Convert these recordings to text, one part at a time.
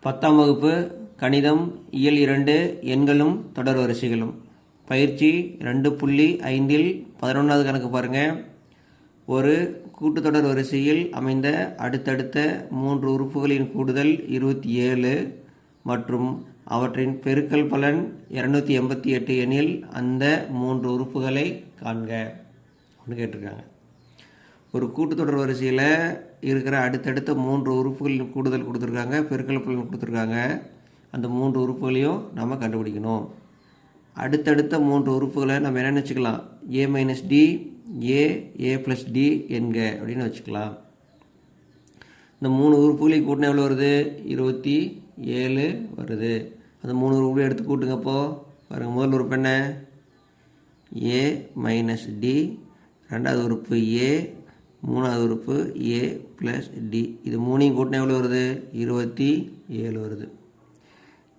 10ஆம் வகுப்பு கணிதம் இயல் 2 எண்களும் தொடர் வரிசைகளும் பயிற்சி 2.5இல் 11வது கணக்கு பாருங்கள். ஒரு கூட்டுத்தொடர் வரிசையில் அமைந்த அடுத்தடுத்த 3 உறுப்புகளின் கூடுதல் 27 மற்றும் அவற்றின் பெருக்கல் பலன் 288 எனில் அந்த 3 உறுப்புகளை காண்க அப்படின்னு கேட்டிருக்காங்க. ஒரு கூட்டுத்தொடர் வரிசையில் இருக்கிற அடுத்தடுத்த 3 உறுப்புகளின் கூடுதல் கொடுத்துருக்காங்க, பெருக்கல் பலன் கொடுத்துருக்காங்க. அந்த 3 உறுப்புகளையும் நம்ம கண்டுபிடிக்கணும். அடுத்தடுத்த 3 உறுப்புகளை நம்ம என்னென்னு வச்சுக்கலாம், a minus d, a plus d என்க அப்படின்னு வச்சுக்கலாம். இந்த 3 உறுப்புகளையும் கூட்டினா எவ்வளோ வருது? 27 வருது. அந்த 3 உறுப்புகளையும் எடுத்து கூட்டுங்கப்போ பாருங்கள். முதல் உறுப்பு என்ன? a மைனஸ் டி, ரெண்டாவது உறுப்பு a, மூணாவது உறுப்பு a ப்ளஸ் டி. இது மூணையும் கூட்டினா எவ்வளோ வருது? 27 வருது.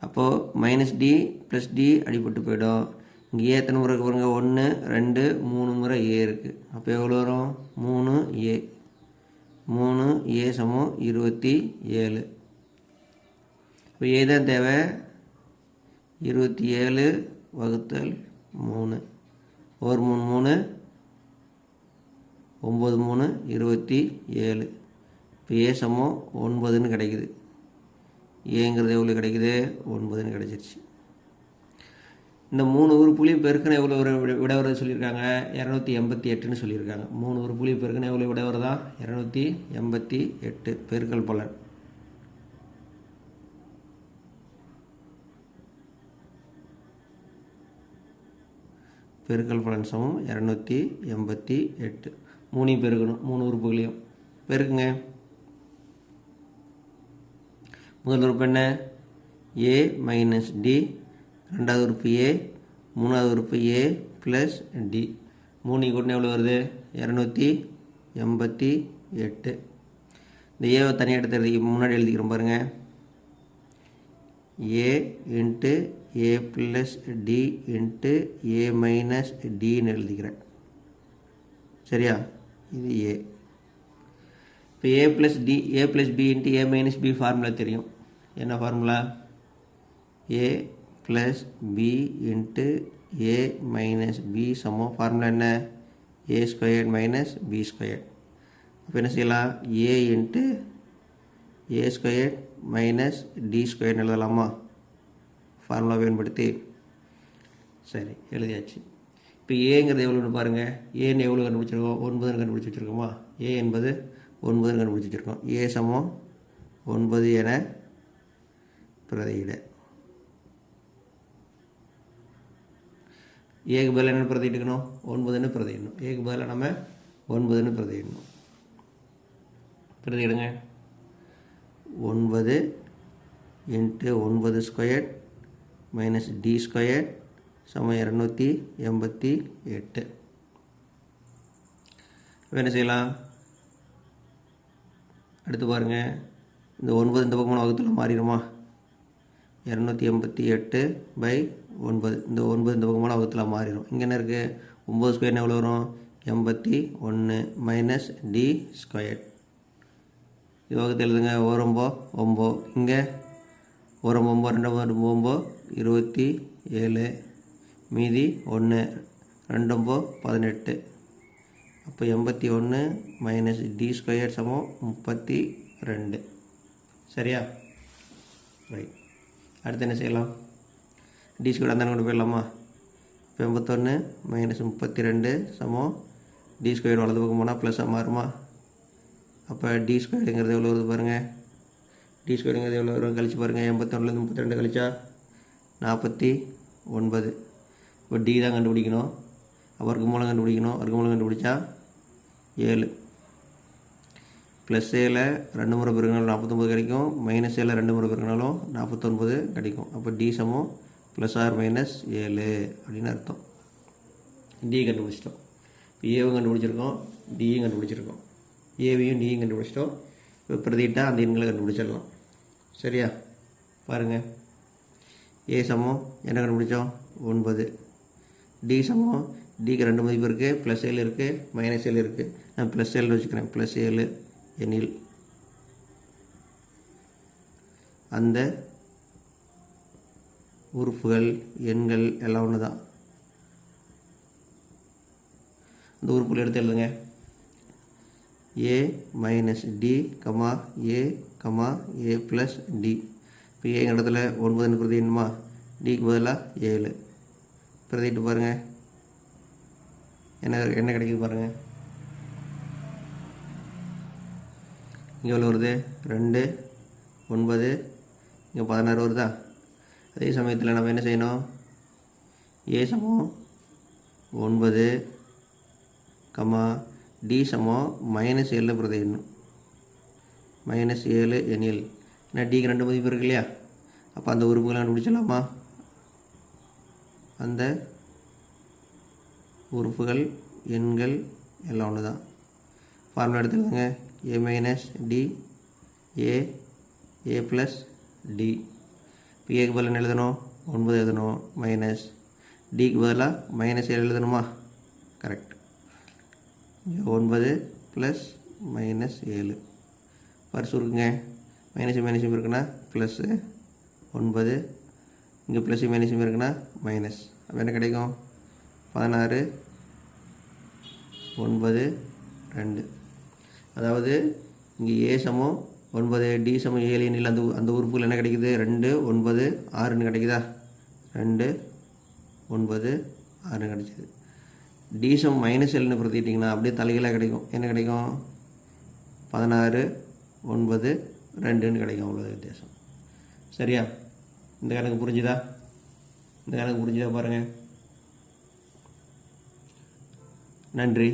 அப்போது மைனஸ் டி ப்ளஸ் டி அடிபட்டு போயிடும். இங்கே எத்தனை முறை இருக்கு பாருங்கள்? 1 2 3 முறை a இருக்குது. அப்போ எவ்வளோ வரும்? 3a. 3a சமம் 27. இப்போ a தான் தேவை. 27 வகுத்தல் 3. ஒரு 3 9 3 27. இப்போ a சமம் 9ன்னு கிடைக்குது. ஏங்கிறது எவ்வளோ கிடைக்குது? 9ன்னு கிடைச்சிருச்சு. இந்த 3 உறுப்புகளையும் பெருக்கணும் எவ்வளோ விட வருது சொல்லியிருக்காங்க? 288ன்னு சொல்லியிருக்காங்க. 3 உறுப்புகளையும் பெருக்கணும் எவ்வளோ விட வருதா? 288 பெருக்கல் பலன். பெருக்கல் பலன் சமம் 288. 3ஐயும் பெருக்கணும். 3 உறுப்புகளையும் பெருக்குங்க. முதல் உறுப்பு என்ன? a மைனஸ் டி, ரெண்டாவது உறுப்பு a, மூணாவது உறுப்பு a ப்ளஸ் டி. 3 கூட்டினா எவ்வளோ வருது? 288. இந்த ஏவை தனியாக எடுத்து முன்னாடி எழுதிக்கிறோம் பாருங்கள். a into a plus d into a minus டின்னு எழுதிக்கிறேன். சரியா? இது a. இப்போ a plus d, a plus b into a minus b formula தெரியும். என்ன formula? a plus b into a minus b சமம் ஃபார்முலா என்ன? a square minus b square. அப்போ என்ன செய்யலாம்? a into a square minus d ஸ்கொயர்னு எழுதலாமா? Formula பயன்படுத்தி. சரி, எழுதியாச்சு. இப்போ ஏங்கிறது எவ்வளோன்னு பாருங்கள். ஏன்னு எவ்வளோ கண்டுபிடிச்சிருக்கோம்? 9ன்னு கண்டுபிடிச்சி வச்சுருக்கோமா? ஏ என்பது 9ன்னு கண்டுபிடிச்சி வச்சுருக்கோம். ஏ சமம் 9 என பிரதியிட. ஏக்கு பதில் என்ன பிரதியிட்டுக்கணும்? 9ன்னு பிரதியிடணும். ஏக்கு பதிலாக நம்ம 9ன்னு பிரதியிடணும். பிரதியிடுங்க. 9 into 9 square minus d square சமம் 288. என்ன செய்யலாம்? அடுத்து பாருங்கள். இந்த 9 இந்த பக்கமான வகுத்தில் மாறிடுமா? 288/9. இந்த 9 இந்த பக்கமான வகுத்தில் மாறிடும். இங்கே என்ன இருக்குது? 9 ஸ்கொயர்னு எவ்வளோ வரும்? 81 மைனஸ் டி ஸ்கொயர். இது வகுத்து எழுதுங்க. ஓரம்போ 9. இங்கே ஓரம் 9 2 9 27. மீதி 1 2 18. அப்போ 81 மைனஸ் டி ஸ்கொயர் சமம் 32. சரியா? ரைட். அடுத்து என்ன செய்யலாம்? டி ஸ்கொயர் அந்த கொண்டு போயிடலாமா? இப்போ 81 மைனஸ் 32 சமம் டி ஸ்கொயர் வலது பக்கம் போனால் ப்ளஸ்ஸாக மாறுமா? அப்போ டி ஸ்கொயருங்கிறது எவ்வளோ வருது பாருங்கள். டி ஸ்கொயருங்கிறது எவ்வளோ வரும்? கழிச்சு பாருங்கள். 81லேருந்து 32 கழிச்சா 49. இப்போ டி தான் கண்டுபிடிக்கணும். வர்க்க மூலம் கண்டுபிடிக்கணும். வர்க்க மூலம் கண்டுபிடிச்சா 7. ப்ளஸ் ஏல 2 முறை பெருக்கினாலும் 49 கிடைக்கும். மைனஸ் ஏல 2 முறை பெருக்கினாலும் 49 கிடைக்கும். அப்போ டி சமம் ப்ளஸ் ஆர் மைனஸ் 7 அப்படின்னு அர்த்தம். டி கண்டுபிடிச்சிட்டோம். ஏவும் கண்டுபிடிச்சிருக்கோம், டியும் கண்டுபிடிச்சிருக்கோம். ஏவையும் டியும் கண்டுபிடிச்சிட்டோம். இப்போ பிரதியிட்டால் அந்த எண்களை கண்டுபிடிச்சிடலாம். சரியா? பாருங்கள். ஏ சமம் என்ன கண்டுபிடிச்சோம்? 9. டி சமம் டிக்கு 2 மதிப்பு இருக்குது. ப்ளஸ் 7 இருக்குது, மைனஸ் 7 இருக்குது. நான் ப்ளஸ் 7 வச்சுக்கிறேன். +7 எனில் அந்த உறுப்புகள் எண்கள் எல்லாம் ஒன்று தான். அந்த உறுப்புகள் எடுத்து எழுதுங்க. a minus d comma a comma a plus d. இப்போ ஏங்கிற இடத்துல 9 பிரதிடணுமா, டிக்கு பதிலாக 7 பிரதிட்டு பாருங்கள். என்ன கிடைக்குது பாருங்கள். இங்கே எவ்வளோ வருது? 2 9, இங்கே 16 வருதா? அதே சமயத்தில் நம்ம என்ன செய்யணும்? ஏ சமம் 9 கமா டி சமம் -7 பிரதிடணும். -7 எனில் ஏன்னா டிக்கு 2 மதிப்பு இருக்கு இல்லையா? அப்போ அந்த உறுப்புகளை கண்டுபிடிச்சலாமா? அந்த உறுப்புகள் எண்கள் எல்லாம் ஒன்று தான். ஃபார்முலா எடுத்துக்கோங்க. ஏ மைனஸ் டி ஏ ப்ளஸ் டி. இப்போ ஏக்கு பதில் என்ன எழுதணும்? 9 எழுதணும். மைனஸ் டிக்கு பதிலாக -7 எழுதணுமா? கரெக்ட். 9 ப்ளஸ் -7 பரிசு இருக்குங்க. மைனஸ் இருக்குன்னா ப்ளஸ்ஸு 9, இங்கே ப்ளஸ் மைனஸ் இருக்குன்னா மைனஸ். அப்போ என்ன கிடைக்கும்? 16 9 2. அதாவது இங்கே ஏ சமம் 9 டி சமம் 7 எண்ணில் அந்த உறுப்புகள் என்ன கிடைக்குது? 2 9 6ன்னு கிடைக்குதா? 2 9 6 கிடைச்சிது. டி சமம் -7ன்னு பிரதிட்டிங்கன்னா அப்படியே தலைகளாக கிடைக்கும். என்ன கிடைக்கும்? 16 9 2ன்னு கிடைக்கும். அவ்வளோ வித்தியாசம். சரியா? இந்த கணக்கு புரிஞ்சுதா? பாருங்கள். நன்றி.